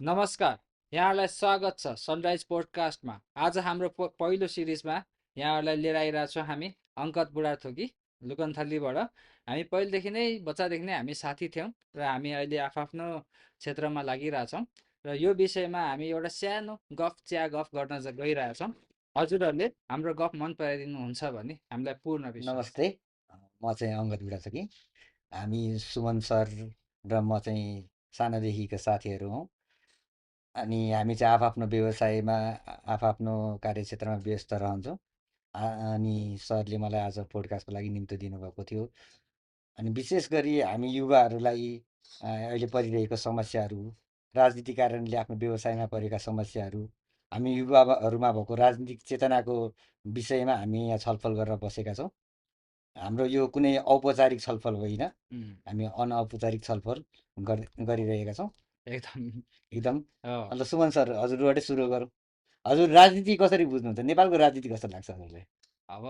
नमस्कार, यहाँलाई स्वागत छ सनराइज पोडकास्टमा। आज हाम्रो पहिलो सिरिजमा यहाँहरूलाई लिएर आइरहेछौँ हामी अङ्कत बुढाथोकी लुकनथलीबाट। हामी पहिलेदेखि नै बच्चादेखि नै हामी साथी थियौँ र हामी अहिले आफ्नो क्षेत्रमा लागिरहेछौँ र यो विषयमा हामी एउटा सानो गफ गर्न गइरहेछौँ। हजुरहरूले हाम्रो गफ मन पराइदिनुहुन्छ भने हामीलाई पूर्ण विश्वास छ। नमस्ते। म चाहिँ अङ्गद बुढा छ कि हामी सुमन सर र म चाहिँ सानोदेखिको साथीहरू हौँ। अनि हामी चाहिँ आफआफ्नो व्यवसायमा आफआफ्नो कार्यक्षेत्रमा व्यस्त रहन्छौँ। अनि सरले मलाई आज पोडकास्टको लागि निम्तो दिनुभएको थियो। अनि विशेष गरी हामी युवाहरूलाई अहिले परिरहेको समस्याहरू, राजनीतिक कारणले आफ्नो व्यवसायमा परेका समस्याहरू, हामी युवाहरूमा भएको राजनीतिक चेतनाको विषयमा हामी यहाँ छलफल गरेर बसेका छौँ। हाम्रो यो कुनै औपचारिक छलफल होइन, हामी अनौपचारिक छलफल गरिरहेका छौँ एकदम एकदम। हो। अन्त सुमन सर, हजुरबाटै सुरु गरौँ। हजुर राजनीति कसरी बुझ्नुहुन्छ? नेपालको राजनीति कस्तो लाग्छ हजुरलाई? अब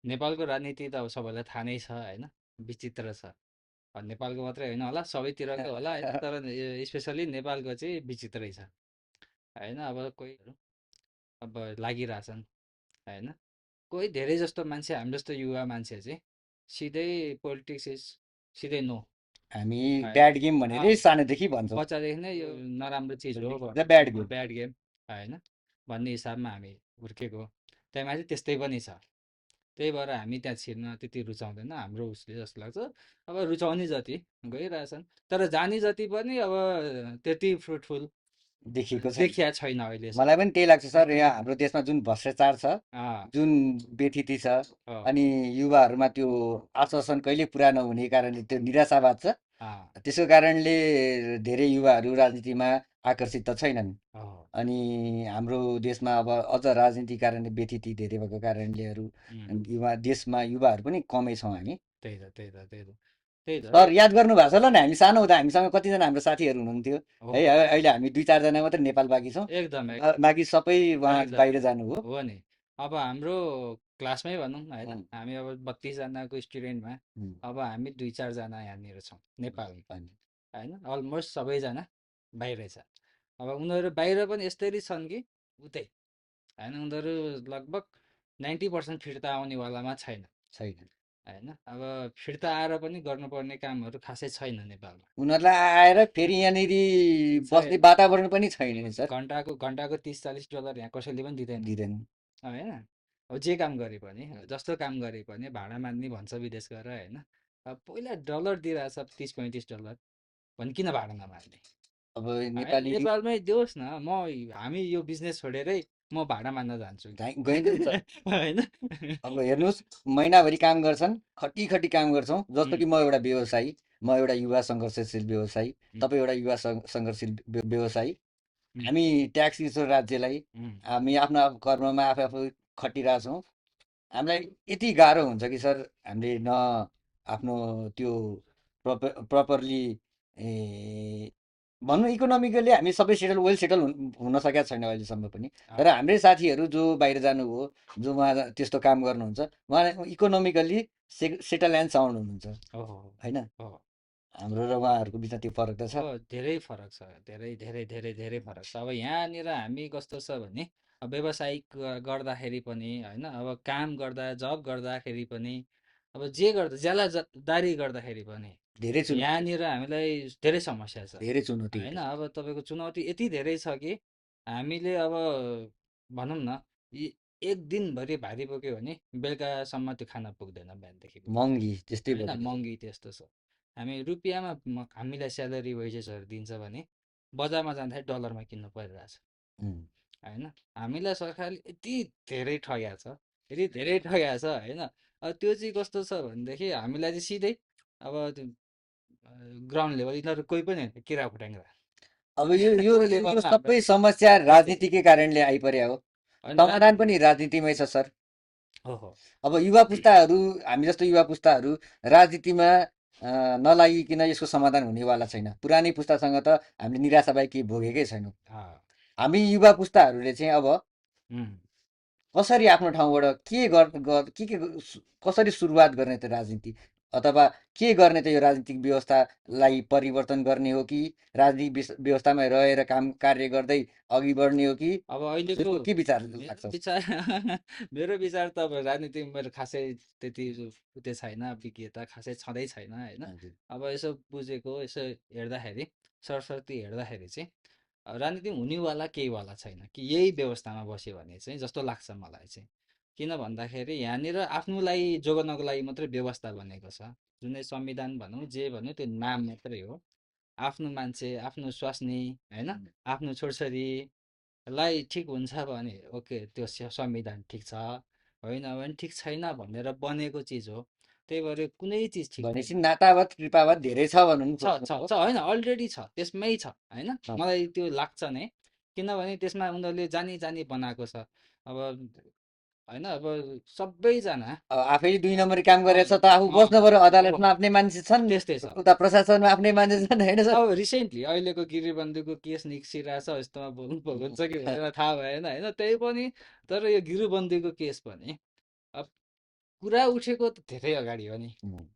नेपालको राजनीति त अब सबैलाई थाहा नै छ होइन, विचित्र छ। नेपालको मात्रै होइन होला, सबैतिरको होला होइन, तर स्पेसली नेपालको चाहिँ विचित्रै छ होइन। अब कोही अब लागिरहेछन् होइन, कोही धेरै जस्तो मान्छे, हामी जस्तो युवा मान्छे चाहिँ सिधै पोलिटिक्स इज सिधै नो हामी होइन। ब्याड गेम भनेरै सानोदेखि भन्छौँ। बच्चादेखि नै यो नराम्रो चिज हो, ब्याड गेम। ब्याड गेम होइन भन्ने हिसाबमा हामी हुर्केको। त्यहाँ चाहिँ त्यस्तै पनि छ। त्यही भएर हामी त्यहाँ छिर्न त्यति रुचाउँदैन हाम्रो उसले जस्तो लाग्छ। अब रुचाउने जति गइरहेछन्, तर जाने जति पनि अब त्यति फ्रुटफुल देखिएको छैन। देखिया छैन अहिलेसम्म। मलाई पनि त्यही लाग्छ सर। यहाँ हाम्रो देशमा जुन भ्रष्टाचार छ, अँ, जुन व्यथिति छ, हो, अनि युवाहरूमा त्यो आश्वासन कहिले पुरा नहुने कारणले त्यो निराशावाद छ। अँ, त्यसको कारणले धेरै युवाहरू राजनीतिमा आकर्षित त छैनन्। हो, अनि हाम्रो देशमा अब अझ राजनीतिक कारणले व्यथिति धेरै भएको कारणलेहरू देशमा युवाहरू पनि कमै छौँ हामी। त्यही त त्यही त त्यही त त्यही त सर याद गर्नु भएको छ होला नि, हामी सानो हुँदा हामीसँग कतिजना हाम्रो साथीहरू हुनुहुन्थ्यो हो, है? अहिले हामी 2-4 जना मात्रै नेपाल बाँकी छौँ। एकदम बाँकी सबै उहाँ एकदम बाहिर जानुभयो। हो नि। अब हाम्रो क्लासमै भनौँ होइन, हामी अब 32जनाको स्टुडेन्टमा उम्, अब हामी 2-4जना यहाँनिर छौँ नेपालमा अनि होइन। अलमोस्ट सबैजना बाहिरै छ। अब उनीहरू बाहिर पनि यस्तरी छन् कि उतै होइन, उनीहरू लगभग 90% फिर्ता आउनेवालामा छैन छैन। होइन। अब फिर्ता आएर पनि गर्नुपर्ने कामहरू खासै छैन नेपालमा। उनीहरूलाई आएर फेरि यहाँनिर सय बस्ने वातावरण पनि छैन नि सर। घन्टाको 30-40 डलर यहाँ कसैले पनि दिँदैन दिँदैन। होइन। अब जे काम गरे पनि, जस्तो काम गरे पनि भाडा मान्ने भन्छ विदेश गएर होइन। अब पहिला डलर दिइरहेछ 30-35 डलर भने किन भाडा नमान्ने अब होइन। नेपाली नेपालमै दियोस् न, हामी यो बिजनेस छोडेरै म भाडा मान्न जान्छु गइन्छ नि सर। होइन। अब हेर्नुहोस्, महिनाभरि काम गर्छन्, खटी खटी काम गर्छौँ। जस्तो उम्, कि म एउटा व्यवसायी, म एउटा युवा सङ्घर्षशील व्यवसायी, उम्, तपाईँ एउटा युवा सङ्घर्षशील व्यवसायी। उम्, हामी ट्याक्स दिन्छौँ राज्यलाई। उम्, हामी आफ्नो कर्ममा आफू आफू खटिरहेछौँ। हामीलाई यति गाह्रो हुन्छ कि सर, हामीले न आफ्नो त्यो प्रपरली भनौँ इकोनोमिकली हामी सबै वेल सेटल हुन सकेका छैन अहिलेसम्म पनि। तर अँ, हाम्रै साथीहरू जो बाहिर जानुभयो, जो उहाँ त्यस्तो काम गर्नुहुन्छ, उहाँ इकोनोमिकली सेटल एन्ड साउन्ड हुनुहुन्छ हो हो होइन। हो हाम्रो र उहाँहरूको बिचमा त्यो फरक त छ। हो, धेरै फरक छ, धेरै धेरै धेरै धेरै फरक छ। अब यहाँनिर हामी कस्तो छ भने, अब व्यावसायिक गर्दाखेरि पनि होइन, अब काम गर्दा जब गर्दाखेरि पनि, अब जे गर्दा ज्यालादारी गर्दाखेरि पनि धेरै चुनौती, यहाँनिर हामीलाई धेरै समस्या छ धेरै चुनौतीहरू होइन। छ। अब तपाईँको चुनौती यति धेरै छ कि हामीले अब भनौँ न, एक दिनभरि भारी बोक्यो भने बेलुकासम्म त्यो खाना पुग्दैन बिहानदेखि बेलुका महँगी त्यस्तै होइन। भएको छ। महँगी त्यस्तो छ। हामी रुपियाँमा हामीलाई स्यालेरी वेजेसहरू दिन्छ भने बजारमा जाँदाखेरि डलरमा किन्नु परिरहेछ उम्, होइन। हामीलाई सरकारले यति धेरै ठगेको छ, यति धेरै ठगेको छ होइन। अब त्यो चाहिँ कस्तो छ भनेदेखि हामीलाई चाहिँ सिधै अब त्यो ग्राउन्ड लेभल यिनीहरू कोही पनि होइन, किरा फुट्याङ्ग्रा अब यो यो त्यो यो लेभलमा हाम्रो सबै समस्या त्यस्तै राजनीतिकै कारणले आइपऱ्यो हो। होइन समाधान राजनीति पनि राजनीतिमै छ सर। हो हो अब युवा पुस्ताहरू, हामी जस्तो युवा पुस्ताहरू राजनीतिमा नलागिकन यसको समाधान हुनेवाला छैन। पुरानै पुस्तासँग त हामीले निराशा बाहेक केही भोगेकै छैनौँ। अँ, हामी युवा पुस्ताहरूले चाहिँ अब उम्, कसरी आफ्नो ठाउँबाट के कसरी सुरुवात गर्ने त राजनीति? अथवा के गर्ने त यो राजनीतिक व्यवस्थालाई परिवर्तन गर्ने हो कि राजनीतिक व्यवस्थामा रहेर काम कार्य गर्दै अघि बढ्ने हो कि अब अहिलेको हजुरको के विचार मेरो लाग्छ? विचार मेरो विचार त अब राजनीतिमा मेरो खासै त्यति त्यो छैन, विज्ञता खासै छँदै छैन होइन। हजुर अब यसो बुझेको यसो हेर्दाखेरि सरस्वती हेर्दाखेरि चाहिँ राजनीति हुनेवाला केहीवाला छैन कि यही व्यवस्थामा बस्यो भने चाहिँ जस्तो लाग्छ मलाई चाहिँ। किन भन्दाखेरि यहाँनिर आफ्नोलाई जोगाउनको लागि मात्रै व्यवस्था बनेको छ। जुनै संविधान भनौँ जे भनौँ त्यो नाम मात्रै हो। आफ्नो मान्छे आफ्नो स्वास्नी होइन, आफ्नो छोरछोरीलाई ठिक हुन्छ भने ओके त्यो संविधान ठिक छ, होइन भने ठिक छैन भनेर बनेको चिज हो। त्यही भएर कुनै चिज ठिक छैन। भनेपछि नातावाद कृपावाद धेरै छ भनौँ न खोज्नुभयो। होइन अलरेडी छ, त्यसमै छ होइन। अँ, मलाई त्यो लाग्छ नै, किनभने त्यसमा उनीहरूले जानी जानी बनाएको छ। अब होइन अब सबैजना अब आफै 2 नम्बरी काम अँ, गरेछ त आफू अँ, बस्नु पर्यो। अब अदालतमा आफ्नै मान्छे छन्, त्यस्तै छ। उता प्रशासनमा आफ्नै मान्छे छन् होइन सर? अब रिसेन्टली अहिलेको गिरीबन्दीको केस निस्किरहेछ, यस्तोमा बोल्नु हुन्छ कि भएन थाहा भएन होइन। त्यही पनि तर यो गिरीबन्दीको केस पनि अब कुरा उठेको त धेरै अगाडि हो नि उम्,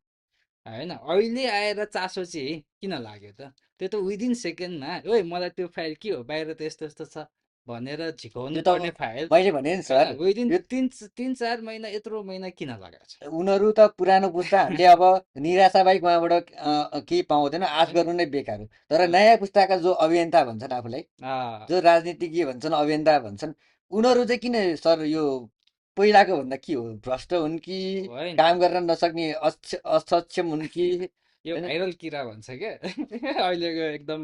होइन। अहिले आएर चासो चाहिँ किन लाग्यो त? त्यो त विदिन सेकेन्डमा ओइ मलाई त्यो फाइल के हो बाहिर त यस्तो यस्तो छ भनेर झिकाउनु यो त पर्ने फाइल मैले भने नि होइन सर, विदिन यो 3-4 महिना यत्रो महिना किन लगाएको छ? उनीहरू त पुरानो पुस्ता, हामीले अब निराशाबाहेक उहाँबाट केही पाउँदैन, आश होइन गर्नु नै बेकार हो। तर नयाँ पुस्ताका जो अभियन्ता भन्छन् आफूलाई, अँ, जो राजनीतिज्ञ भन्छन्, अभियन्ता भन्छन्, उनीहरू चाहिँ किन सर यो पहिलाको भन्दा के हो? भ्रष्ट हुन् कि होइन काम गर्न नसक्ने असक्षम हुन् कि यो होइन? भाइरल किरा भन्छ क्या अहिलेको एकदम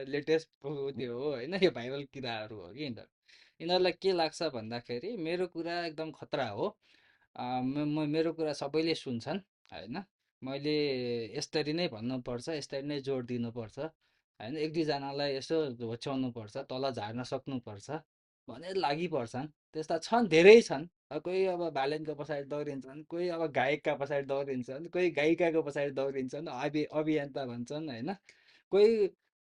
लेटेस्ट त्यो हो होइन। यो भाइरल किराहरू हो कि यिनीहरू। यिनीहरूलाई के लाग्छ भन्दाखेरि मेरो कुरा एकदम खतरा हो। मेरो कुरा सबैले सुन्छन् होइन। मैले यसरी नै भन्नुपर्छ, यसरी नै जोड दिनुपर्छ होइन। एक दुईजनालाई यसो होच्याउनु पर्छ, तल झार्न सक्नुपर्छ भनेर लागिपर्छन्। त्यस्ता छन्, धेरै छन्। कोही अब भालेनको पछाडि दौडिन्छन्, कोही अब गायकका पछाडि दौडिन्छन्, कोही गायिकाको पछाडि दौडिन्छन्, अभियन्ता भन्छन् होइन। कोही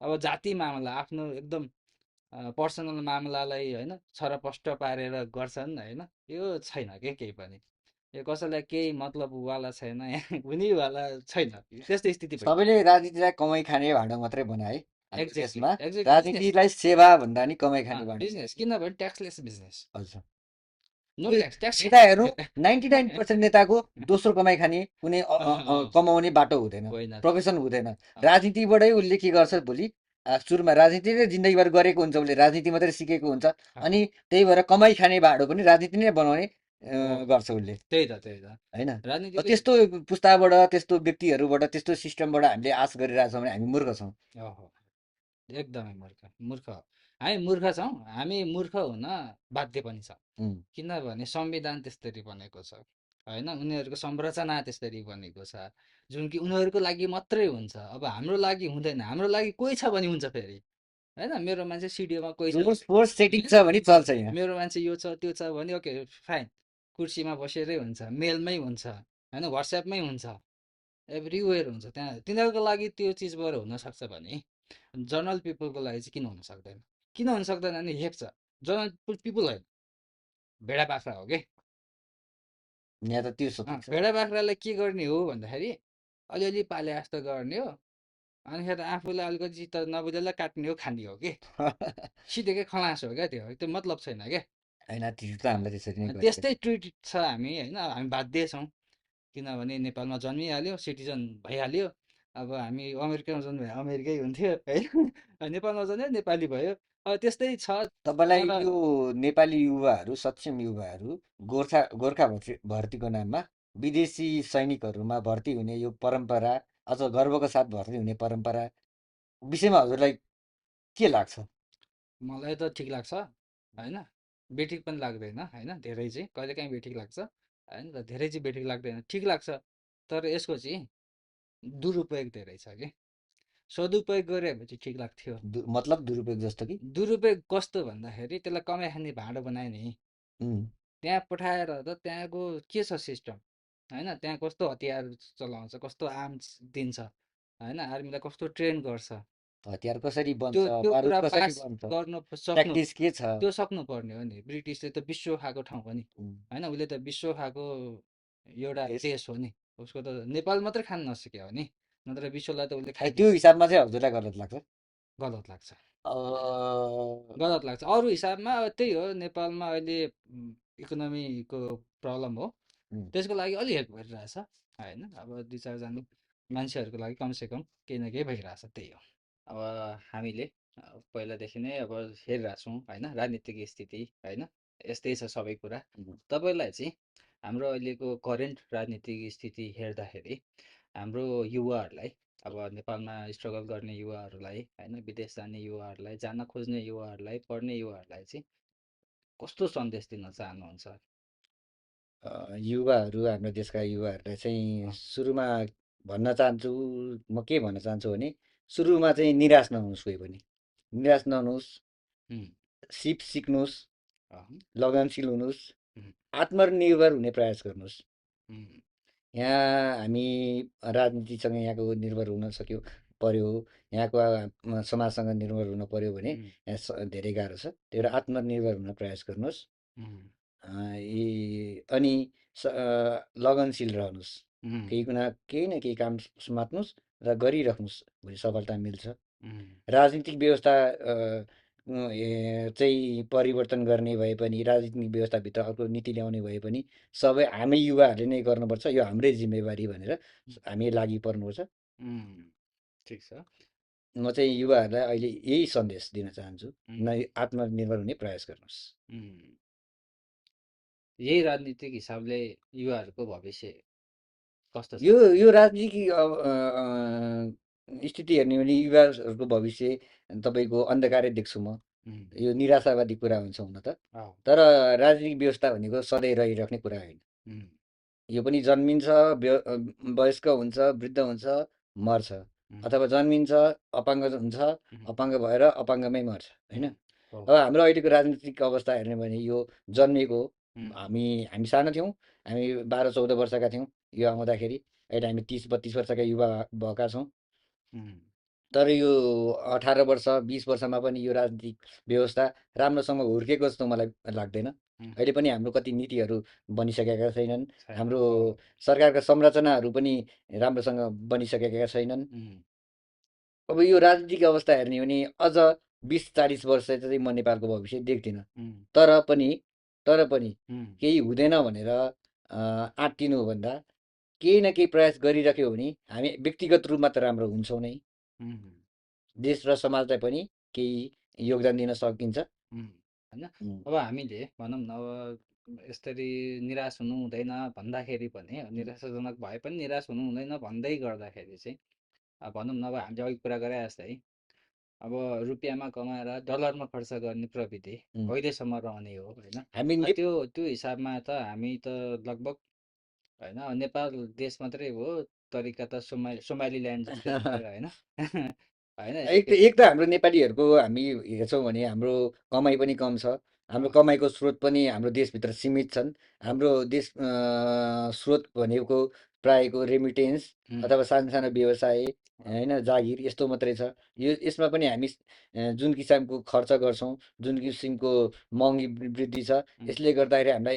अब जाति मामला आफ्नो एकदम पर्सनल मामलालाई होइन छरपष्ट पारेर गर्छन् होइन। यो छैन के केही पनि। यो कसैलाई केही मतलबवाला छैन, यहाँ हुनेवाला छैन, त्यस्तो स्थिति भइसक्यो। सबैले राजनीतिलाई कमाइ खाने भाँडो मात्रै बनाए हाम्रो एक्ज्याक्टली देशमा। Exactly business. राजनीतिलाई सेवा भन्दा नि कमाइ खाने भाँडो बिजनेस किनभने ट्याक्सलेस बिजनेस, हजुर। नो ए, ट्याक्स ट्याक्स। नेताहरू 99% नेताको दोस्रो कमाइ खाने कुनै कमाउने बाटो हुँदैन, होइन त प्रोफेसन हुँदैन। अँ, राजनीतिबाटै उसले के गर्छ भोलि सुरुमा राजनीति नै जिन्दगीभर गरेको हुन्छ, उसले राजनीति मात्रै सिकेको हुन्छ। अँ, अनि त्यही भएर कमाइ खाने भाँडो पनि राजनीति नै बनाउने हो गर्छ उसले त्यही त होइन। राजनीतिको त्यस्तो पुस्ताबाट, त्यस्तो व्यक्तिहरूबाट, त्यस्तो सिस्टमबाट हामीले आश गरिरहेछौँ भने हामी मूर्ख छौँ। ओहो एकदमै मूर्ख मूर्ख हो। हामी मूर्ख छौँ, हामी मूर्ख हुन बाध्य पनि छ। उम्, किनभने संविधान त्यसरी बनेको छ होइन। उनीहरूको संरचना त्यसरी बनेको छ जुन कि उनीहरूको लागि मात्रै हुन्छ। अब हाम्रो लागि हुँदैन, हाम्रो लागि कोही छ भने हुन्छ फेरि होइन। मेरो मान्छे सिडिओमा कोही छ, रुल्स फोर्स सेटिङ छ भने चल्छ यहाँ। मेरो मान्छे यो छ त्यो छ भने ओके फाइन, कुर्सीमा बसेरै हुन्छ, मेलमै हुन्छ होइन, वाट्सएपमै हुन्छ, एभ्रिवेयर हुन्छ। त्यहाँ तिनीहरूको लागि त्यो चिजबाट हुनसक्छ भने जनरल पिपलको लागि चाहिँ किन हुन सक्दैन? किन हुन सक्दैन भने हेप्छ। जनरल पिपल होइन, भेडा बाख्रा हो कि। यहाँ त त्यो सोचिन्छ। भेडा बाख्रालाई के गर्ने हो भन्दाखेरि अलिअलि पाले जस्तो गर्ने हो, अनिखेर आफूलाई अलिकति चित्त नबुझेलाई काट्ने हो, खाने हो कि। सिधेकै खलास हो क्या त्यो, त्यो मतलब छैन क्या। होइन ट्रिट त हामीलाई त्यसरी नै गरेको त्यस्तै ट्रिट छ हामी होइन। हामी बाध्य छौँ किनभने नेपालमा जन्मिहाल्यो, सिटिजन भइहाल्यो। अब हामी अमेरिकामा जन्मे अमेरिकै हुन्थ्यो होइन। नेपालमा जन्म्यो नेपाली भयो। अब त्यस्तै छ तपाईँलाई तर यो नेपाली युवाहरू, सक्षम युवाहरू गोर्खा गोर्खा भर्तीको नाममा विदेशी सैनिकहरूमा भर्ती हुने यो परम्परा, अझ गर्वको साथ भर्ती हुने परम्परा विषयमा हजुरलाई के लाग्छ? मलाई त ठिक लाग्छ होइन। बेठिक पनि लाग्दैन होइन, धेरै चाहिँ कहिलेकाहीँ बेठिक लाग्छ होइन, धेरै चाहिँ बेठिक लाग्दैन, ठिक लाग्छ। तर यसको चाहिँ दुरुपयोग धेरै छ कि। सदुपयोग गऱ्यो भने चाहिँ ठिक लाग्थ्यो। मतलब दुरुपयोग जस्तो कि दुरुपयोग कस्तो भन्दाखेरि त्यसलाई कमाइ खाने भाँडो बनायो नि, उम्, त्यहाँ पठाएर त त्यहाँको के छ सिस्टम होइन, त्यहाँ कस्तो हतियार चलाउँछ, कस्तो आर्म्स दिन्छ होइन, आर्मीलाई कस्तो ट्रेन गर्छ, हतियार कसरी त्यो बन्छ, त्यो बारुद कुरा कसरी पास बन्छ, गर्नु सक्नु, प्र्याक्टिस के छ? त्यो सक्नुपर्ने हो नि। ब्रिटिसले त विश्व खाएको ठाउँ हो नि उम्, होइन, उसले त विश्व खाएको एउटा देश देश हो नि। उसको त नेपाल मात्रै खान नसक्यो हो नि, नत्र विश्वलाई त उसले त्यो खाइदिन्छ। हिसाबमा चाहिँ हजुरलाई गलत लाग्छ। गलत लाग्छ, अ, गलत लाग्छ। अरू हिसाबमा त्यही हो, नेपालमा अहिले इकोनोमीको प्रब्लम हो, उम्, त्यसको लागि अलि हेल्प गरिरहेछ होइन। अब 2-4 जना मान्छेहरूको लागि कमसेकम केही न केही भइरहेछ, त्यही हो। अब हामीले पहिलादेखि नै अब हेरिरहेछौँ होइन, राजनीतिक स्थिति होइन, यस्तै छ सबै कुरा। उम्, तपाईँलाई चाहिँ हाम्रो अहिलेको करेन्ट राजनीतिक स्थिति हेर्दाखेरि हाम्रो युवाहरूलाई, अब नेपालमा स्ट्रगल गर्ने युवाहरूलाई होइन, विदेश जाने युवाहरूलाई, जान खोज्ने युवाहरूलाई, पढ्ने युवाहरूलाई चाहिँ कस्तो सन्देश दिन चाहनुहुन्छ? युवाहरू, हाम्रो देशका युवाहरूलाई चाहिँ सुरुमा भन्न चाहन्छु, म के भन्न चाहन्छु भने सुरुमा चाहिँ निराश नहुनुहोस्, कोही पनि निराश नहुनुहोस्, उम्, सिप सिक्नुहोस्, अहँ, लगनशील हुनुहोस्, उम्, आत्मनिर्भर हुने प्रयास गर्नुहोस्। उम्, यहाँ हामी राजनीतिसँग यहाँको निर्भर हुन सक्यो पर्यो, यहाँको समाजसँग निर्भर हुन पर्यो भने उम्, यहाँ धेरै गाह्रो छ। त्यही भएर आत्मनिर्भर हुन प्रयास गर्नुहोस्। उम्, अनि लगनशील रहनुहोस्, उम्, केही न केही काम समात्नुहोस् र गरिराख्नुहोस्, भोलि सफलता मिल्छ। उम्, राजनीतिक व्यवस्था चाहिँ परिवर्तन गर्ने भए पनि, राजनीतिक व्यवस्थाभित्र अर्को नीति ल्याउने भए पनि सबै हामी युवाहरूले नै गर्नुपर्छ, यो हाम्रै जिम्मेवारी भनेर हामी लागि पर्नुपर्छ। उम्, ठिक छ। म चाहिँ युवाहरूलाई अहिले यही सन्देश दिन चाहन्छु, उम्, आत्मनिर्भर हुने प्रयास गर्नुहोस्। उम्, यही राजनीतिक हिसाबले युवाहरूको भविष्य कस्तो छ यो त? यो राजनीतिक स्थिति हेर्ने भने युवाहरूको भविष्य तपाईँको अन्धकारै देख्छु म। उम्, यो निराशावादी कुरा हुन्छ हुन त, अँ, तर राजनीतिक व्यवस्था भनेको सधैँ रहिराख्ने कुरा होइन। उम्, यो पनि जन्मिन्छ, वयस्क हुन्छ, वृद्ध हुन्छ, मर्छ, उम्, अथवा जन्मिन्छ, अपाङ्ग हुन्छ, उम्, अपाङ्ग भएर अपाङ्गमै मर्छ होइन। उम्, हो, अब हाम्रो अहिलेको राजनीतिक अवस्था हेर्ने भने यो जन्मेको हो। उम्, हामी हामी सानो थियौँ, हामी 12-14 वर्षका थियौँ यो आउँदाखेरि। अहिले हामी 30-32 वर्षका युवा भएका छौँ। उम्, तर यो 18 वर्ष 20 वर्षमा पनि यो राजनीतिक व्यवस्था राम्रोसँग हुर्केको जस्तो मलाई लाग्दैन। उम्, अहिले पनि हाम्रो कति नीतिहरू बनिसकेका छैनन्, छैन, हाम्रो हो, सरकारका संरचनाहरू पनि राम्रोसँग बनिसकेका छैनन्। उम्, अब यो राजनीतिक अवस्था हेर्ने हो भने अझ 20-40 वर्ष चाहिँ म नेपालको भविष्य देख्दिनँ। उम्, तर पनि तर पनि उम्, केही हुँदैन भनेर आँटिनुभन्दा केही न केही प्रयास गरिराख्यो भने हामी व्यक्तिगत रूपमा त राम्रो हुन्छौँ नै, उम्, देश र समाजलाई पनि केही योगदान दिन सकिन्छ। उम्, होइन। उम्, अब हामीले भनौँ न, अब यसरी निराश हुनु हुँदैन भन्दाखेरि पनि, निराशाजनक भए पनि निराश हुनु हुँदैन भन्दै गर्दाखेरि चाहिँ भनौँ न, अब हामीले अघि कुरा गरे जस्तै अब रुपियाँमा कमाएर डलरमा खर्च गर्ने प्रविधि उम्। कहिलेसम्म रहने हो होइन। हामी ने त्यो हिसाबमा त हामी त लगभग होइन, नेपाल देश मात्रै हो तरिका त सोमाली ल्यान्ड जस्तै भयो होइन। होइन एक त हाम्रो नेपालीहरूको हामी हेर्छौँ भने हाम्रो कमाइ पनि कम छ। हाम्रो अँ, कमाइको स्रोत पनि हाम्रो देशभित्र सीमित छन्। हो, हाम्रो देश स्रोत भनेको प्रायःको रेमिटेन्स उम्, अथवा सानो सानो व्यवसाय हो, होइन, जागिर यस्तो मात्रै छ। यसमा पनि हामी जुन किसिमको खर्च गर्छौँ, जुन किसिमको महँगी वृद्धि छ, उम्, यसले गर्दाखेरि हामीलाई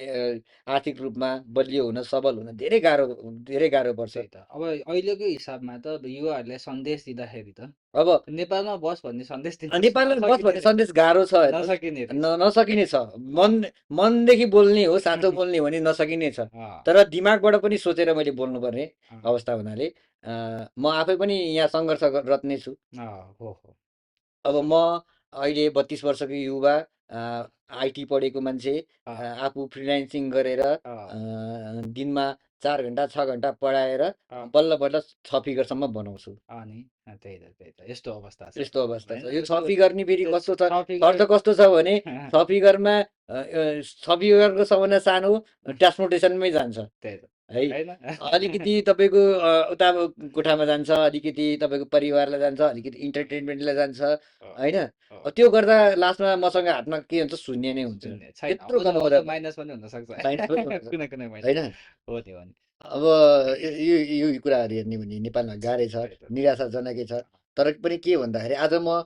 आर्थिक रूपमा बलियो हुन, सबल हुन धेरै गाह्रो पर्छ। त्यही त। अब अहिलेको हिसाबमा त अब युवाहरूलाई सन्देश दिँदाखेरि त अब नेपालमा बस भन्ने सन्देश दिन नेपालमा बस नसकिने भन्ने सन्देश गाह्रो छ, हेर्नुहोस्। नसकिने रहेछ। नसकिने छ। मनदेखि बोल्ने हो, साँचो बोल्ने हो भने नसकिने छ। अँ, तर दिमागबाट पनि सोचेर मैले बोल्नुपर्ने अँ, अवस्था हुनाले म आफै पनि यहाँ सङ्घर्षरत नै छु। हो हो, अब म अहिले 32 वर्षको युवा, आइटी पढेको मान्छे, अँ, आफू फ्रिलान्सिङ गरेर अँ, दिनमा 4 घन्टा 6 घन्टा पढाएर अँ, बल्ल बल्ल 6 फिगरसम्म बनाउँछु। अनि त्यही त यस्तो अवस्था छ यस्तो अवस्था होइन। छ। यो छ त्यो फिगर नि फेरि त्यो कस्तो छ, छ फिगर खर्च कस्तो छ भने 6 फिगरमा 6 फिगरको सबभन्दा सानो ट्रान्सपोर्टेसनमै जान्छ त्यही त है। होइन। अलिकति तपाईँको उता कोठामा जान्छ, अलिकति तपाईँको परिवारलाई जान्छ, अलिकति इन्टरटेनमेन्टलाई जान्छ हो, होइन। हो, त्यो गर्दा लास्टमा मसँग हातमा के हुन्छ, शून्य नै हुन्छ। शून्य छैन, त्यत्रो अब कमाउँदा त माइनस पनि हुनसक्छ माइनस पनि हुन्छ कुनै कुनै महिना। होइन। हो त्यो भने अब यो कुराहरू हेर्ने भने नेपालमा गाह्रै छ, त्यही त। निराशाजनकै छ। तर पनि के भन्दाखेरि आज म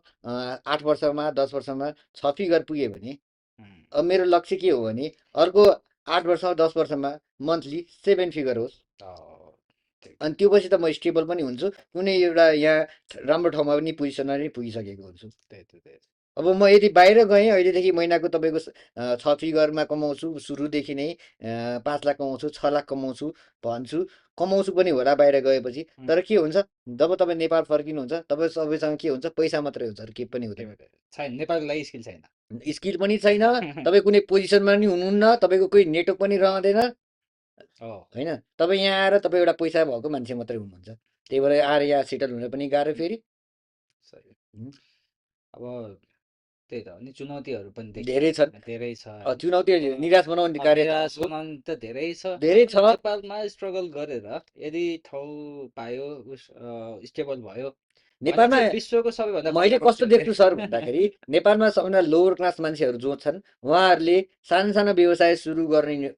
8 वर्षमा 10 वर्षमा 6 फिगर पुगेँ भने उम्, अब मेरो लक्ष्य के हो भने अर्को 8 वर्ष 10 वर्षमा मन्थली 7 फिगर होस्। हो, ठिक अनि त्यो पछि त म स्टेबल पनि हुन्छु, कुनै एउटा यहाँ राम्रो ठाउँमा पनि पोजिसनमा पनि पुगिसकेको हुन्छु। त्यही अब म यदि बाहिर गएँ अहिलेदेखि महिनाको तपाईँको 6 फिगरमा कमाउँछु, सुरुदेखि नै 5 लाख कमाउँछु, 6 लाख कमाउँछु भन्छु, कमाउँछु पनि होला बाहिर गएपछि। तर के हुन्छ, जब तपाईँ नेपाल फर्किनुहुन्छ तपाईँसँग के हुन्छ, पैसा मात्रै हुन्छ, अरू केही पनि हुँदैन। छैन, नेपालको लागि स्किल छैन। स्किल पनि छैन, तपाईँ कुनै पोजिसनमा पनि हुनुहुन्न, तपाईँको कोही नेटवर्क पनि रहँदैन हो होइन। तपाईँ यहाँ आएर तपाईँ एउटा पैसा भएको मान्छे मात्रै हुनुहुन्छ, त्यही भएर आएर यहाँ सेटल हुन पनि गाह्रो फेरि। सही। अब त्यही त हो नि, चुनौतीहरू पनि धेरै छन्। धेरै छ होइन। चुनौती अब निराश बनाउने कार्य त निराश हो, बनाउनु त धेरै छ। धेरै अब छ। नेपालमा स्ट्रगल गरेर यदि ठाउँ पायो, स्टेबल भयो भने नेपालमा चाहिँ विश्वको सबैभन्दा मैले बढिया कस्तो अपर्च्युनिटी। देख्छु सर भन्दाखेरि, नेपालमा सबभन्दा लोवर क्लास मान्छेहरू जो छन् उहाँहरूले सानो सानो व्यवसाय सुरु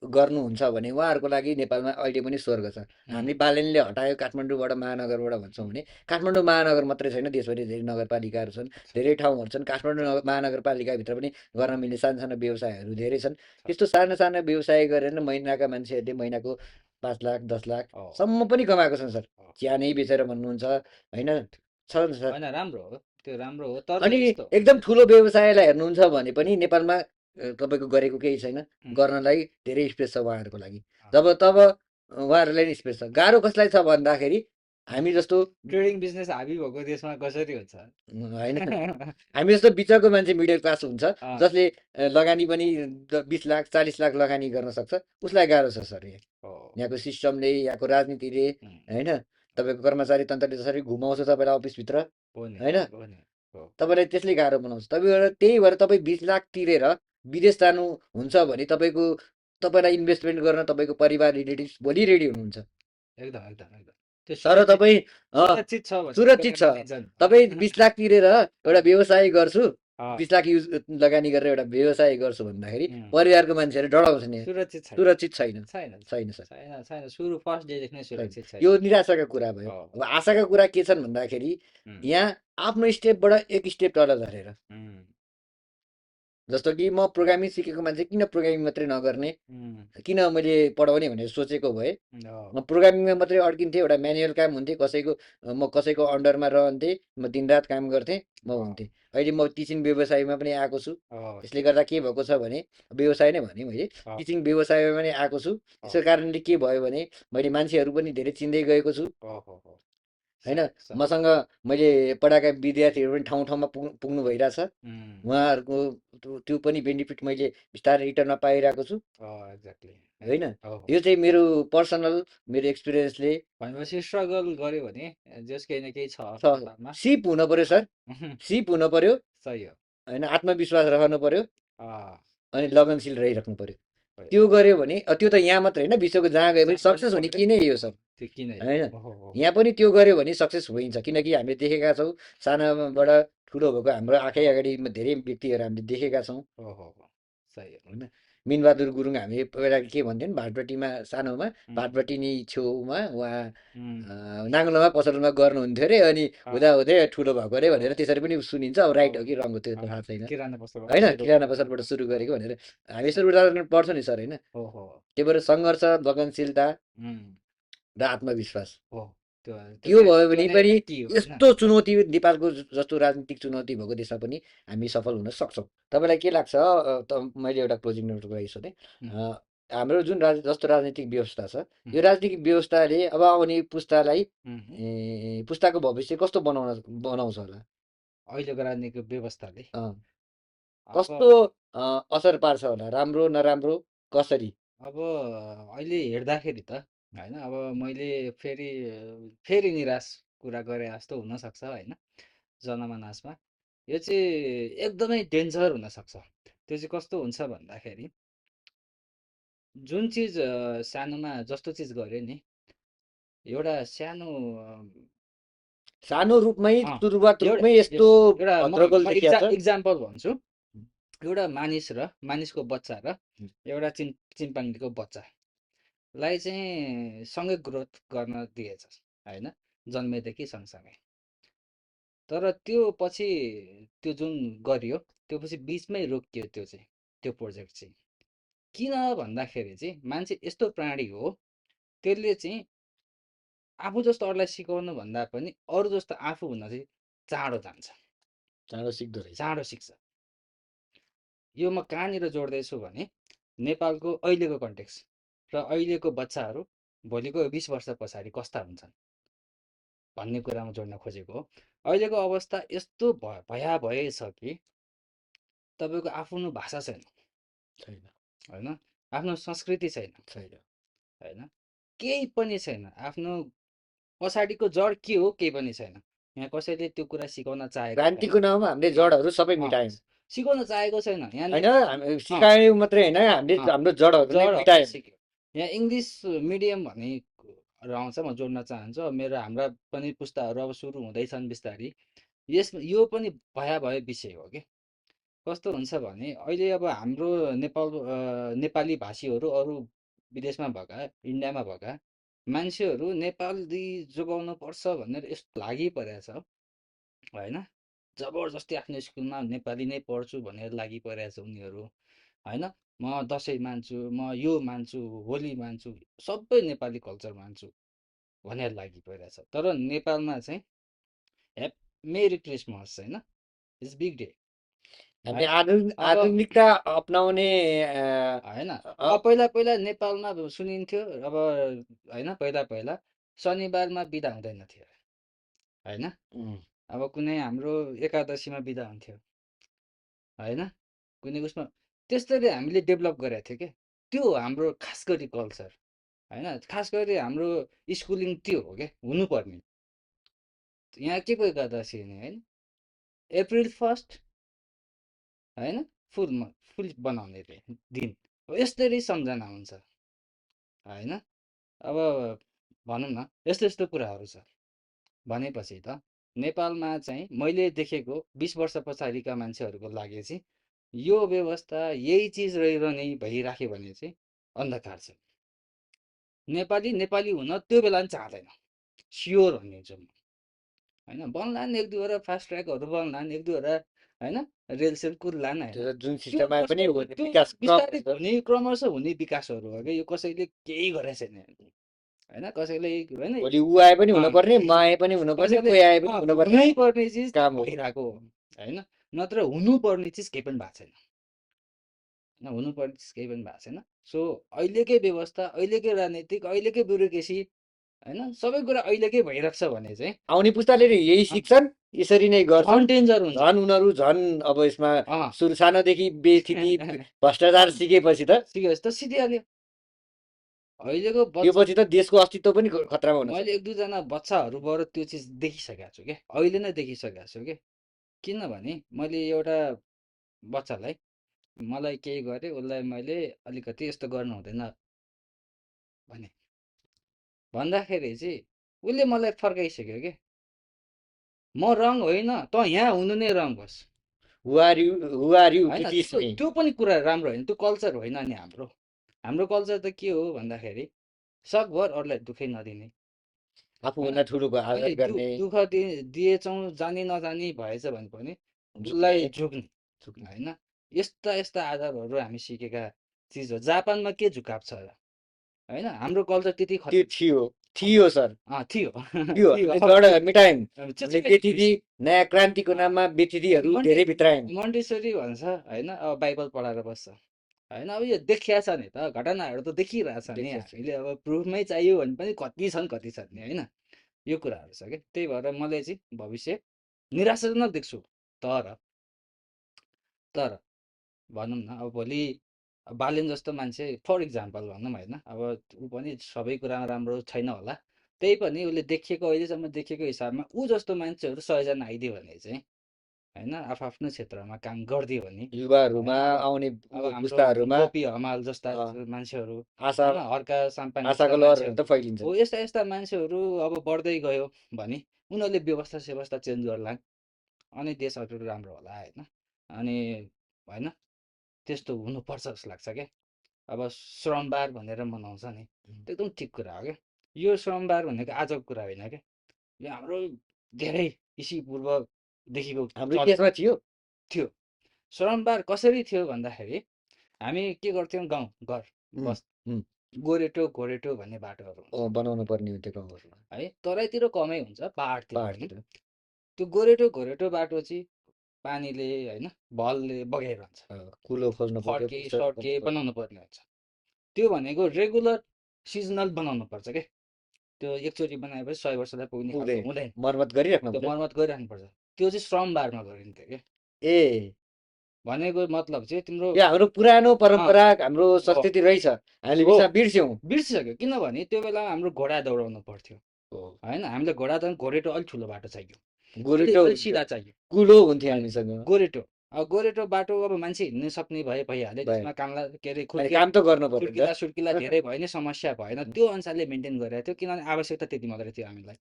गर्नुहुन्छ भने उहाँहरूको लागि नेपालमा अहिले पनि स्वर्ग छ। हामी बालेनले हटायो काठमाडौँबाट, महानगरबाट भन्छौँ भने, काठमाडौँ महानगर मात्रै छैन, देशभरि धेरै नगरपालिकाहरू छन्, धेरै ठाउँहरू छन्। काठमाडौँ महानगरपालिकाभित्र पनि गर्न मिल्ने सानो सानो व्यवसायहरू धेरै छन्। त्यस्तो सानो सानो व्यवसाय गरेर महिनाका मान्छेहरूले महिनाको 5 लाख 10 लाखसम्म पनि कमाएको छन् सर। चिया नै बेचेर भन्नुहुन्छ होइन, छ नि सर। होइन, राम्रो हो, त्यो राम्रो हो, तर अनि यस्तो एकदम ठुलो व्यवसायलाई हेर्नुहुन्छ भने पनि नेपालमा तपाईँको गरेको केही छैन, गर्नलाई धेरै स्पेस छ उहाँहरूको लागि। तब उहाँहरूलाई नि स्पेस छ। गाह्रो कसलाई छ भन्दाखेरि हामी जस्तो ट्रेडिङ बिजनेस हाबी भएको देशमा कसरी हुन्छ? होइन, हामी जस्तो बिचको मान्छे मिडल क्लास हुन्छ, जसले लगानी पनि 20 लाख 40 लाख लगानी गर्न सक्छ, उसलाई गाह्रो छ सर। यहाँको सिस्टमले, यहाँको राजनीतिले होइन, तपाईँको कर्मचारी तन्त्रले जसरी घुमाउँछ तपाईँलाई अफिसभित्र होइन, तपाईँलाई त्यसले गाह्रो बनाउँछ। त्यही भएर तपाईँ 20 लाख तिरेर विदेश जानुहुन्छ भने तपाईँलाई इन्भेस्टमेन्ट गर्न तपाईँको परिवार रिलेटिभ्स भोलि रेडी हुनुहुन्छ। एकदम एकदम एकदम त्यो तर तपाईँ सुरक्षित छ भने सुरक्षित छ। तपाईँ 20 लाख तिरेर एउटा व्यवसाय गर्छु, 20 लाख लगानी गरेर एउटा व्यवसाय गर्छु भन्दाखेरि परिवारको मान्छेहरू डराउँछ नि, सुरक्षित छैन छैन सर। छैन, सुरु फर्स्ट डेदेखि नै सुरक्षित छैन। यो निराशाको कुरा भयो। अब आशाका कुरा के छन् भन्दाखेरि, यहाँ आफ्नो स्टेपबाट एक स्टेप तल झरेर, जस्तो कि म प्रोग्रामिङ सिकेको मान्छे किन प्रोग्रामिङ मात्रै नगर्ने, किन मैले पढाउने भनेर सोचेको भए म प्रोग्रामिङमा मात्रै अड्किन्थेँ। एउटा म्यानुअल काम हुन्थेँ, म कसैको अन्डरमा रहन्थेँ, म दिनरात काम गर्थेँ, म हुन्थेँ। अहिले म टिचिङ व्यवसायमा पनि आएको छु। यसले गर्दा के भएको छ भने, व्यवसाय नै भने मैले टिचिङ व्यवसायमा पनि आएको छु। यसको कारणले के भयो भने, मैले मान्छेहरू पनि धेरै चिन्दै गएको छु होइन। मसँग मैले पढाएका विद्यार्थीहरू पनि ठाउँ ठाउँमा पुग्नु भइरहेछ। उहाँहरूको त्यो पनि बेनिफिट मैले बिस्तारै रिटर्नमा पाइरहेको छु होइन। यो चाहिँ मेरो पर्सनल, मेरो एक्सपिरियन्सले। भनेपछि स्ट्रगल गर्यो भने जस केही न केही छ। सिप हुनु पर्यो सर, सिप हुनु पर्यो सही हो होइन, आत्मविश्वास रहनु पर्यो अनि लगनशील रहिराख्नु पर्यो। होइन। त्यो गर्यो भने त्यो त यहाँ मात्रै होइन, विश्वको जहाँ गए पनि सक्सेस हुने कि नै यो सर होइन। यहाँ पनि त्यो गर्यो भने सक्सेस हुन्छ, किनकि हामीले देखेका छौँ सानाबाट ठुलो भएको हाम्रो आँखै अगाडि धेरै व्यक्तिहरू हामीले देखेका छौँ होइन। मिनबहादुर गुरुङ हामी पहिला के भन्थ्यौँ, भाटबट्टीमा सानोमा भाटबट्टी छेउमा उहाँ नाङ्लोमा पसलमा गर्नुहुन्थ्यो अरे, अनि हुँदा हुँदै ठुलो भएको अरे भनेर त्यसरी पनि सुनिन्छ। अब राइट हो कि रङ हो त्यो थाहा छैन होइन। किराना पसलबाट सुरु गरेको भनेर हामी यसरी उदाहरण पढ्छौँ नि सर होइन। त्यही भएर सङ्घर्ष, लगनशीलता र आत्मविश्वास त्यो भयो भने पनि यस्तो चुनौती, नेपालको जस्तो राजनीतिक चुनौती भएको देशमा पनि हामी सफल हुन सक्छौँ। तपाईँलाई के लाग्छ? मैले एउटा क्लोजिङ नोटको लागि सोधेँ। हाम्रो जुन जस्तो राजनीतिक व्यवस्था छ, यो राजनीतिक व्यवस्थाले अब आउने पुस्तालाई पुस्ताको भविष्य कस्तो बनाउँछ होला? अहिलेको राजनीतिक व्यवस्थाले कस्तो असर पार्छ होला, राम्रो नराम्रो कसरी? अब अहिले हेर्दाखेरि त होइन, अब मैले फेरि निराश कुरा गरे जस्तो हुनसक्छ होइन जनमानसमा। यो चाहिँ एकदमै डेन्जर हुनसक्छ। त्यो चाहिँ कस्तो हुन्छ भन्दाखेरि, जुन चिज सानोमा जस्तो चिज गऱ्यो नि, एउटा सानो रूपमै सुरुवात रूपमै यस्तो इक्जाम्पल भन्छु। एउटा मानिसको बच्चा र एउटा चिम्पाङ्गीको बच्चालाई चाहिँ सँगै ग्रोथ गर्न दिएछ होइन, जन्मेदेखि सँगसँगै। तर त्यो पछि त्यो जुन गरियो त्यो पछि बिचमै रोकियो त्यो प्रोजेक्ट चाहिँ। किन भन्दाखेरि चाहिँ मान्छे यस्तो प्राणी हो, त्यसले चाहिँ आफू जस्तो अरूलाई सिकाउनु भन्दा पनि अरू जस्तो आफूभन्दा चाहिँ चाँडो जान्छ, चाँडो सिक्दो रहेछ। चाँडो सिक्छ। यो म कहाँनिर जोड्दैछु भने नेपालको अहिलेको कन्टेक्स्ट र अहिलेको बच्चाहरू भोलिको 20 वर्ष पछाडि कस्ता हुन्छन् भन्ने कुरामा जोड्न खोजेको हो। अहिलेको अवस्था यस्तो भए छ कि तपाईँको आफ्नो भाषा छैन, छैन होइन, आफ्नो संस्कृति छैन, छैन। होइन, केही पनि छैन। आफ्नो पछाडिको जड के हो केही पनि छैन। यहाँ कसैले त्यो कुरा सिकाउन चाहेको छैन। क्रान्तिको नाउँमा हामीले जडहरू सबै अँ, मिटायौँ सिकाउन चाहेको छैन यहाँ होइन, हामी अँ सिकायौँ मात्रै होइन, हामीले अँ हाम्रो जडहरू नै जडहरू मिटायौँ। सिक्यो। यहाँ इङ्ग्लिस मिडियम भन्ने आउँछ, म जोड्न चाहन्छु। अब मेरो हाम्रा पनि पुस्ताहरू अब सुरु हुँदैछन् बिस्तारै। यो पनि भए विषय हो कि कस्तो हुन्छ भने अहिले अब हाम्रो नेपाली भाषीहरू अरू विदेशमा भएका, इन्डियामा भएका मान्छेहरू नेपाली जोगाउनु पर्छ भनेर यस्तो लागिपरेको छ, होइन, जबरजस्ती आफ्नो स्कुलमा नेपाली नै पढ्छु भनेर लागिपरेको छ उनीहरू, होइन। म दसैँ मान्छु, म यो मान्छु, होली मान्छु, सबै नेपाली कल्चर मान्छु भनेर लागिपरेको छ। तर नेपालमा चाहिँ ह्याप मेरी क्रिसमस, होइन, इट्स बिग डे, हामी होइन। अब आधुनिकता अपनाउने होइन, अ, अब पहिला पहिला नेपालमा सुनिन्थ्यो अब, होइन, पहिला पहिला शनिबारमा बिदा हुँदैन थियो, होइन। उम्, अब कुनै हाम्रो एकादशीमा बिदा हुन्थ्यो, होइन, कुनै उसमा त्यस्तरी हामीले डेभलप गरेको थियो क्या। त्यो हो हाम्रो खास गरी कल्चर, होइन। खास गरी हाम्रो स्कुलिङ त्यो हो क्या हुनुपर्ने। यहाँ के को एकादशी हुने, होइन, अप्रिल 1, होइन, फुल बनाउने रे दिन हो, यस्तरी सम्झना हुन्छ, होइन। अब भनौँ न यस्तो यस्तो कुराहरू छ भनेपछि त नेपालमा चाहिँ मैले देखेको 20 वर्ष पछाडिका मान्छेहरूको लागि चाहिँ यो व्यवस्था यही चिज रहिरहने भइराख्यो भने चाहिँ अन्धकार छ। नेपाली नेपाली हुन त्यो बेला पनि चाहँदैन, स्योर भनिदिन्छु म, होइन। बन्लान् एक दुईवटा फास्ट ट्र्याकहरू बन्लान्, एक दुईवटा, होइन, रेलसेल कुद्लान्, होइन। त्यो त जुन त्यो सिस्टममा पनि कसैले हुने त्यो विकास बिस्तारै हुने क्रमशः हुने विकासहरू हो क्या। यो कसैले केही गरेको छैन, होइन, कसैले, होइन, भोलि ऊ आए पनि अँ, हुनुपर्ने, म आए पनि हुनुपर्ने, कसैले कोही आए पनि हुनुपर्ने हुनै पर्ने चिज काम हो। भइरहेको हो, होइन। नत्र हुनुपर्ने चिज केही पनि भएको छैन, होइन, हुनुपर्ने चिज केही पनि भएको छैन। सो अहिलेकै व्यवस्था, अहिलेकै राजनीतिक, अहिलेकै ब्युरोक्रेसी, होइन, सबै कुरा अहिलेकै भइरहेको छ भने चाहिँ आउने पुस्ताले यही सिक्छन्, यसरी नै गर्छन्, झन् डेन्जर हुन्छ। झन् उनीहरू झन् अब यसमा अँ सुरु सानोदेखि बेस्थिति भ्रष्टाचार सिकेपछि त सिकेपछि त सिधिहाल्यो। अहिलेको त्यो बच्चा, पछि त देशको अस्तित्व पनि खतरामा हुन मैले सक्छ। एक दुईजना बच्चाहरूबाट त्यो चिज देखिसकेको छु क्या, अहिले नै देखिसकेको छु क्या। किनभने मैले एउटा बच्चालाई, मलाई केही गरेँ, उसलाई मैले अलिकति यस्तो गर्नु हुँदैन भने भन्दाखेरि चाहिँ उसले मलाई फर्काइसक्यो कि म रङ होइन, त यहाँ हुनु नै रङ होस्, हु आर यु टु होइन। टिच त्यो मी। त्यो पनि कुरा राम्रो होइन, त्यो कल्चर होइन नि हाम्रो। हाम्रो कल्चर त के हो भन्दाखेरि सकभर अरूलाई दुःखै नदिने, होइन। आफूभन्दा ठुलोको अहिले आदर गर्ने, दुःख दिएछौँ, जानी नजानी भएछ भने पनि झुक्ने उसलाई झुक्ने, झुक्ने। होइन। यस्ता यस्ता आदरहरू हामी सिकेका चिज हो। जापानमा के झुकाप छ र, होइन, हाम्रो कल्चर त्यति त्यो खतरा थियो अब थियो सर, थियो थियो। थियो हामीले अब जड मिटायौँ, अब हामीले त्यतिकै बेथिति, नयाँ क्रान्तिको नाममा बेथितीहरू धेरै भित्रायौँ। मन्टेसरी भन्छ, होइन, अब बाइबल पढाएर बस्छ, होइन। अब यो देखिया छ नि त, घटनाहरू त देखिरहेछ नि, देखिएको छु। हामीले अब प्रुफमै चाहियो भने पनि कति छन् कति छन् नि, होइन। यो कुराहरू छ क्या। त्यही भएर मैले चाहिँ भविष्य निराशाजनक देख्छु। तर तर भनौँ न अब भोलि बालेन जस्तो मान्छे, फर इक्जाम्पल भनौँ, होइन, अब ऊ पनि सबै कुरामा राम्रो छैन होला, त्यही पनि उसले देखेको, अहिलेसम्म देखेको हिसाबमा ऊ जस्तो मान्छेहरू 100जना आइदियो भने चाहिँ, होइन, आफ्नो क्षेत्रमा काम गरिदियो भने, युवाहरूमा होइन। आउने अब हाम्रो पुस्ताहरूमा गोपी हमाल जस्ता अ, मान्छेहरू, आशा होइन, हर्का साम्पाङ जस्ता आशाको लहरहरू मान्छेहरू त फैलिन्छन्। हो, यस्ता यस्ता मान्छेहरू अब बढ्दै गयो भने उनीहरूले व्यवस्था सेवस्था चेन्ज गर्ला, अनि देश अरू राम्रो होला, होइन। अनि, होइन, त्यस्तो हुनुपर्छ जस्तो लाग्छ क्या। अब श्रमबार भनेर मनाउँछ नि, त्यो एकदम ठिक कुरा हो क्या। यो श्रमबार भनेको आजको कुरा होइन क्या, यो हाम्रो धेरै इसी पूर्वदेखिको हाम्रो चलेको इतिहासमा थियो। थियो। श्रमबार कसरी थियो भन्दाखेरि हामी के गर्थ्यौँ, गाउँ घर उम्, बस उम्, गोरेटो घोरेटो भन्ने बाटोहरू हुन्छ बनाउनु पर्ने हुन्थ्यो गाउँहरूमा है। तराईतिर कमै हुन्छ, पहाडतिर पनि। पहाडतिर त्यो गोरेटो घोरेटो बाटो चाहिँ पानीले होइन भलले बगाइरहन्छ, कुलो खोज्नु पर्यो फड्के पुच्छर सड्के खोज्नु पर्यो बनाउनु पर्ने हुन्छ। त्यो भनेको रेगुलर सिजनल बनाउनु पर्छ के। त्यो एकचोटि बनाएपछि 100 वर्षलाई पुग्ने खालको पुग्दैन हुँदैन, मर्मत गरिराख्नु त्यो पर्यो मर्मत गरिराख्नुपर्छ। त्यो चाहिँ श्रमबारमा गरिन्थ्यो कि। ए भनेको मतलब चाहिँ तिम्रो यो हाम्रो पुरानो अँ, परम्परा हाम्रो हो संस्कृति रहेछ हामीले हो बिर्स्यौँ बिर्सिसक्यो। किनभने त्यो बेला हाम्रो घोडा दौडाउनु पर्थ्यो हो होइन। हामीले घोडा त घोरेटो अलिक ठुलो बाटो चाहियो, गोरेटो अलिक सिधा चाहियो कुलो हुन्थ्यो होइन। हामीसँग गोरेटो अब गोरेटो बाटो अब मान्छे हिँड्न सक्ने भइहाल्यो, भयो त्यसमा कामला के अरे अनि काम त गर्नु पर्यो नि सुर्किला सुर्किला धेरै भयो भने समस्या भएन, त्यो अनुसारले मेन्टेन गरेको थियो। किनभने आवश्यकता त्यति मात्रै थियो हामीलाई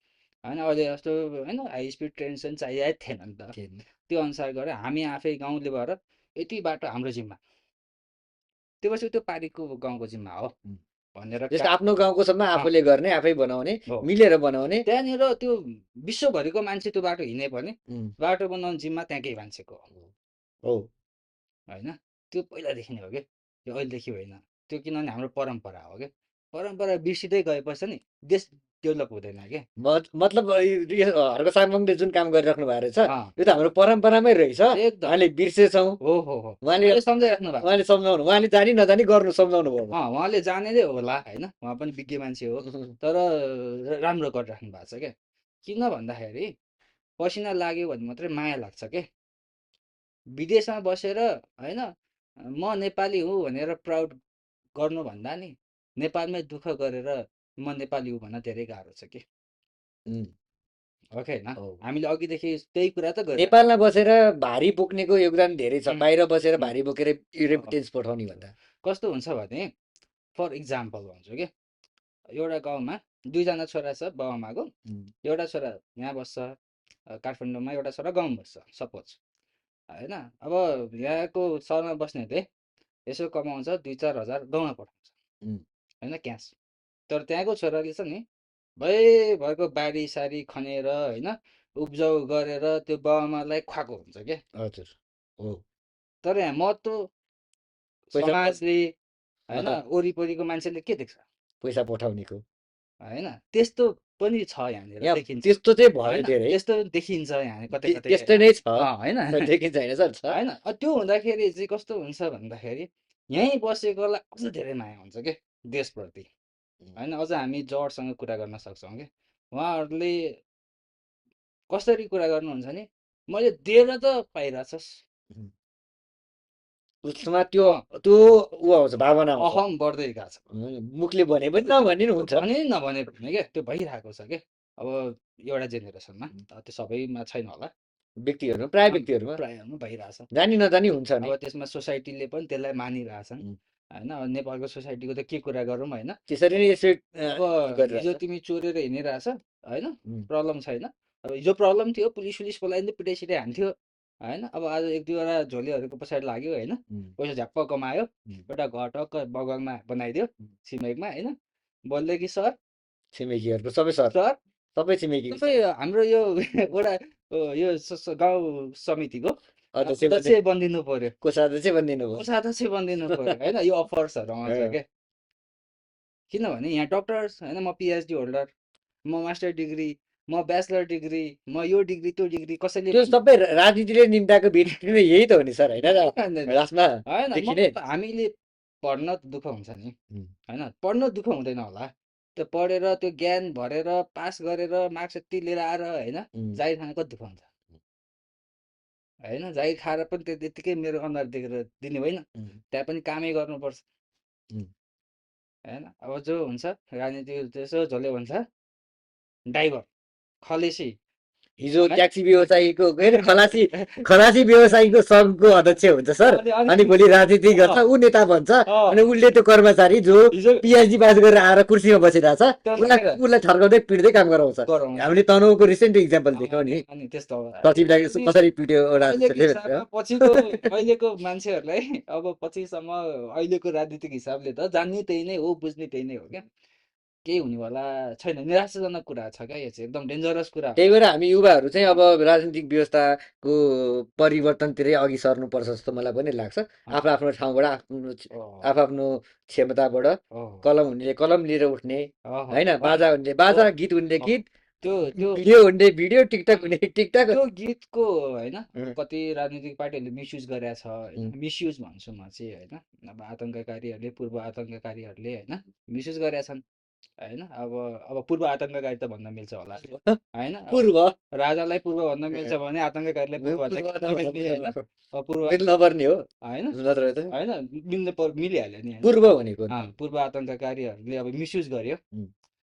होइन। अहिले जस्तो होइन हाई स्पिड ट्रेन सेन चाहिएको थिएन नि त। थिएन त्यो अनुसार गरेर हामी आफै गाउँले भएर यति बाटो हाम्रो जिम्मा, त्यो पछि त्यो पारिकको गाउँको जिम्मा हो भनेर जस्तो आफ्नो गाउँको सम्म आफूले गर्ने आफै बनाउने हो। मिलेर बनाउने त्यहाँनिर त्यो विश्वभरिको मान्छे त्यो बाटो हिँडे भने बाटो बनाउने जिम्मा त्यहाँकै मान्छेको हो होइन। त्यो पहिलादेखि नै हो कि, त्यो अहिलेदेखि होइन। त्यो किनभने हाम्रो परम्परा हो कि। परम्परा बिर्सिँदै गएपछि नि देश डेभलप हुँदैन कि। मतलब यो हर्क सामङले जुन काम गरिराख्नु भएको रहेछ अँ, यो त हाम्रो परम्परामै रहेछ एकदम उहाँले बिर्सेछौँ हो उहाँले उहाँले सम्झाइराख्नु भएको छ। उहाँले सम्झाउनु उहाँले जानी नजानी गर्नु सम्झाउनु भयो उहाँले जानेरै होला होइन, उहाँ पनि विज्ञ मान्छे हो, तर राम्रो गरिराख्नु भएको छ क्या। किन भन्दाखेरि पसिना लाग्यो भने मात्रै माया लाग्छ के। विदेशमा बसेर होइन म नेपाली हुँ भनेर प्राउड गर्नुभन्दा नि नेपालमै दुःख गरेर म नेपाली हुँ भन्न धेरै गाह्रो छ कि, हो कि होइन। हो। हामीले अघिदेखि त्यही कुरा त गऱ्यौँ। नेपालमा बसेर भारी बोक्नेको योगदान धेरै छ बाहिर बसेर भारी बोकेर अँ, रेमिटेन्स पठाउने भन्दा कस्तो हुन्छ भने फर इक्जाम्पल भन्छु कि, एउटा गाउँमा दुईजना छोरा छ बाबुआमाको। एउटा छोरा यहाँ बस्छ काठमाडौँमा, एउटा छोरा गाउँमा बस्छ सपोज होइन। अब यहाँको सहरमा बस्नेहरूले यसो कमाउँछ 2-4 हजार गाउँमा पठाउँछ होइन क्यास। तर त्यहाँको छोराले चाहिँ नि भरको बारी सारी खनेर होइन उब्जाउ गरेर त्यो बाबुआमालाई खुवाएको हुन्छ क्या। हजुर हो तर यहाँ महत्त्व पैसा समाजले होइन वरिपरिको मान्छेले के देख्छ पैसा पठाउनेको होइन। त्यस्तो पनि छ यहाँनिर यहाँ देखिन्छ त्यस्तो चाहिँ भयो होइन, धेरै त्यस्तो देखिन्छ यहाँ कतै कतै त्यस्तै नै छ होइन देखिन्छ होइन सर छ होइन। त्यो हुँदाखेरि चाहिँ कस्तो हुन्छ भन्दाखेरि यहीँ बसेकोलाई अझ धेरै माया हुन्छ क्या देशप्रति होइन। अझ हामी जडसँग कुरा गर्न सक्छौँ कि उहाँहरूले कसरी कुरा गर्नुहुन्छ नि, मैले दिएर त पाइरहेछस्, उसमा त्यो त्यो ऊ आउँछ भावना आउँछ अहम बढ्दै गएको छ। मुखले भने पनि नभने नि हुन्छ भने नभने पनि क्या त्यो भइरहेको छ कि। अब एउटा जेनेरेसनमा त्यो सबैमा छैन होला, व्यक्तिहरूमा प्राय व्यक्तिहरूमा प्रायःमा भइरहेछ। जानी नजानी हुन्छ नि अब त्यसमा सोसाइटीले पनि त्यसलाई मानिरहेछन् होइन। अब नेपालको सोसाइटीको त के कुरा गरौँ होइन। त्यसरी नै यसो अब हिजो तिमी चोरेर हिँडिरहेछ होइन, प्रब्लम छैन। अब हिजो प्रब्लम थियो, पुलिस बोलाइदियो पिटाइ हान्थ्यो होइन। अब आज 1-2वटा झोलीहरूको पछाडि लाग्यो होइन, पैसा झ्याप्प कमायो, एउटा घर टक्क बगानमा बनाइदियो छिमेकमा होइन। बोल्दै कि सर छिमेकीहरूको सबै सर सर सबै छिमेकी तपाईँ हाम्रो यो एउटा यो गाउँ समितिको अध्यक्ष अध्यक्ष बनिदिनु पर्यो, कोषाध्यक्ष भनिदिनु भयो कोषाध्यक्ष बनिदिनु पर्यो होइन। यो अफर्सहरू आउँछ क्या। किनभने यहाँ डक्टर्स होइन, म पिएचडी होल्डर, म मास्टर डिग्री, म ब्याचलर डिग्री, म यो डिग्री त्यो डिग्री कसैले त्यो सबै राजनीतिले निम्ताको भित्री नै यही त हो नि सर होइन लास्टमा होइन। देखिने हामीले पढ्न दुःख हुन्छ नि होइन, पढ्न दुःख हुँदैन होला। त्यो पढेर त्यो ज्ञान भरेर पास गरेर मार्क्स यति लिएर आएर होइन जागिर खान कति दुःख हुन्छ होइन। जागिर खाएर पनि त्यो त्यत्तिकै मेरो अनुहार देखेर दिने होइन, त्यहाँ पनि कामै गर्नुपर्छ होइन। अब जो हुन्छ राजनीति त्यसो जसले भन्छ ड्राइभर खलेसी हिजो ट्याक्सी व्यवसायीको के अरे खलासी व्यवसायीको सङ्घको अध्यक्ष हुन्छ सर अनि भोलि राजनीति गर्छ ऊ नेता भन्छ अनि उसले त्यो कर्मचारी जो पिएचडी पास गरेर आएर कुर्सीमा बसिरहेछ उसलाई ठर्काउँदै पिट्दै काम गराउँछ। हामीले तनहुको रिसेन्ट इक्जाम्पल देख्यौँ नि सचिवलाई कसरी पिट्यो एउटा पछिको अहिलेको मान्छेहरूलाई अब पछिसम्म अहिलेको राजनीतिक हिसाबले त जान्ने त्यही नै हो, बुझ्ने त्यही नै हो क्या। केही हुनेवाला छैन, निराशाजनक कुरा छ क्या, यो चाहिँ एकदम डेन्जरस कुरा हो त्यही क्या। भएर हामी युवाहरू चाहिँ अब राजनीतिक व्यवस्थाको परिवर्तनतिरै अघि सर्नुपर्छ जस्तो मलाई पनि लाग्छ। आफ्नो आफ्नो ठाउँबाट आफ्नो क्षमताबाट कलम हुनेले कलम लिएर उठ्ने, होइन, बाजा हुनेले बाजा, गीत हुनेले गीत, त्यो त्यो भिडियो हुनेले भिडियो, टिकटक हुने टिकटक। त्यो गीतको होइन कति राजनीतिक पार्टीहरूले मिसयुज गरेछ होइन, मिसयुज भन्छु म चाहिँ होइन। अब आतङ्ककारीहरूले, पूर्व आतङ्ककारीहरूले होइन मिसयुज गरेछन् होइन। अब पूर्व आतङ्ककारी त भन्न मिल्छ होला होइन। पूर्व राजालाई पूर्व भन्न मिल्छ भने आतङ्ककारीलाई पूर्व होइन, पूर्व नपर्ने हो होइन नत्र त होइन, मिलिहाल्यो नि होइन। पूर्व भनेको पूर्व आतङ्ककारीहरूले अब मिसयुज गर्यो